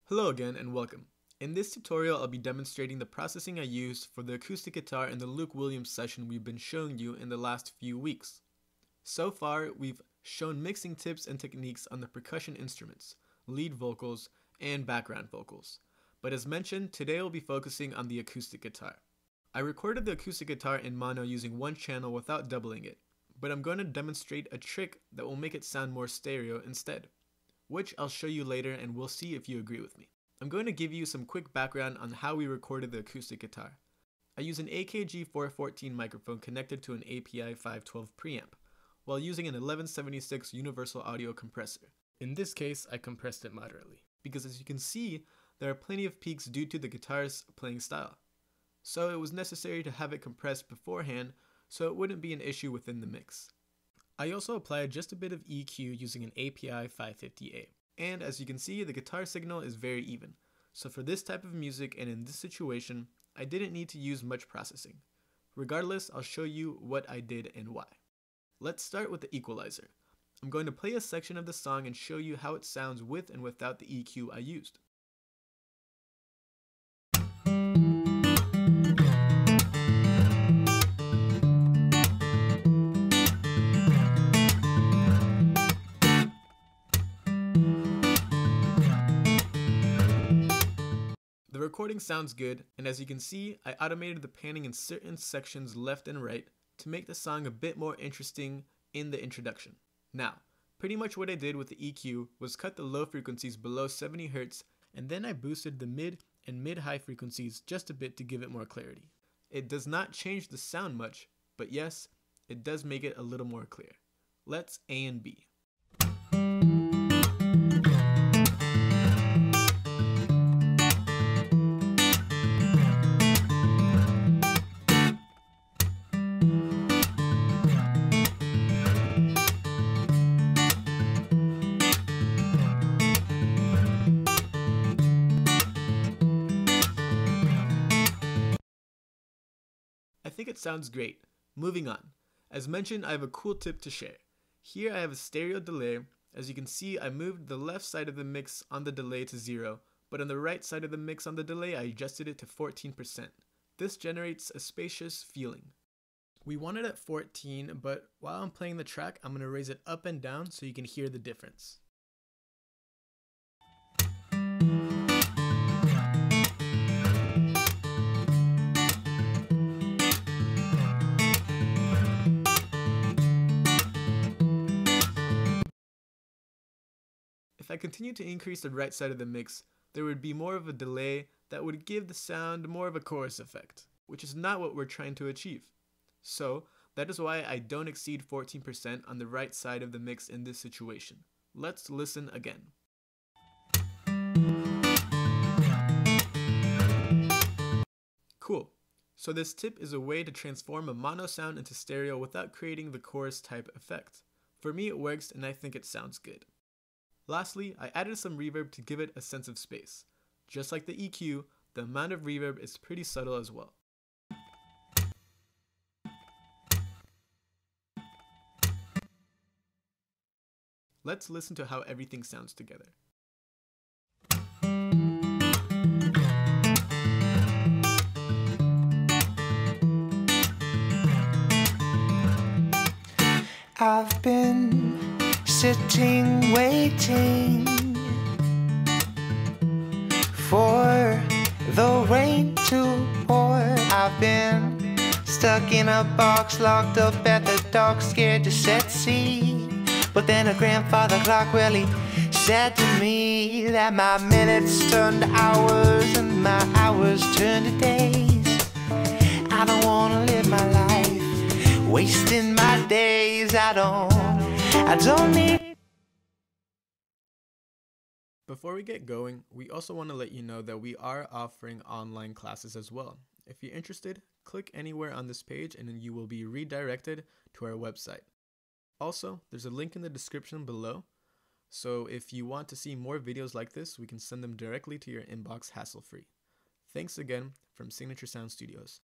Hello again and welcome. In this tutorial, I'll be demonstrating the processing I used for the acoustic guitar in the Luke Williams session we've been showing you in the last few weeks. So far, we've shown mixing tips and techniques on the percussion instruments, lead vocals, and background vocals. But as mentioned, today we'll be focusing on the acoustic guitar. I recorded the acoustic guitar in mono using one channel without doubling it, but I'm going to demonstrate a trick that will make it sound more stereo instead, which I'll show you later and we'll see if you agree with me. I'm going to give you some quick background on how we recorded the acoustic guitar. I use an AKG 414 microphone connected to an API 512 preamp, while using an 1176 universal audio compressor. In this case, I compressed it moderately, because as you can see, there are plenty of peaks due to the guitar's playing style. So it was necessary to have it compressed beforehand so it wouldn't be an issue within the mix. I also applied just a bit of EQ using an API 550A. And as you can see, the guitar signal is very even. So for this type of music and in this situation, I didn't need to use much processing. Regardless, I'll show you what I did and why. Let's start with the equalizer. I'm going to play a section of the song and show you how it sounds with and without the EQ I used. The recording sounds good, and as you can see, I automated the panning in certain sections left and right to make the song a bit more interesting in the introduction. Now, pretty much what I did with the EQ was cut the low frequencies below 70 Hz, and then I boosted the mid and mid-high frequencies just a bit to give it more clarity. It does not change the sound much, but yes, it does make it a little more clear. Let's A and B. I think it sounds great. Moving on. As mentioned, I have a cool tip to share. Here I have a stereo delay. As you can see, I moved the left side of the mix on the delay to 0, but on the right side of the mix on the delay, I adjusted it to 14%. This generates a spacious feeling. We want it at 14, but while I'm playing the track, I'm going to raise it up and down so you can hear the difference. If I continue to increase the right side of the mix, there would be more of a delay that would give the sound more of a chorus effect, which is not what we're trying to achieve. So, that is why I don't exceed 14% on the right side of the mix in this situation. Let's listen again. Cool. So this tip is a way to transform a mono sound into stereo without creating the chorus type effect. For me it works and I think it sounds good. Lastly, I added some reverb to give it a sense of space. Just like the EQ, the amount of reverb is pretty subtle as well. Let's listen to how everything sounds together. I've been sitting waiting for the rain to pour. I've been stuck in a box, locked up at the dock, scared to set sea. But then a grandfather clock, well, he said to me that my minutes turned to hours and my hours turned to days. I don't wanna live my life wasting my days. I don't need. Before we get going, we also want to let you know that we are offering online classes as well. If you're interested, click anywhere on this page and then you will be redirected to our website. Also, there's a link in the description below, so if you want to see more videos like this, we can send them directly to your inbox hassle-free. Thanks again from Signature Sound Studios.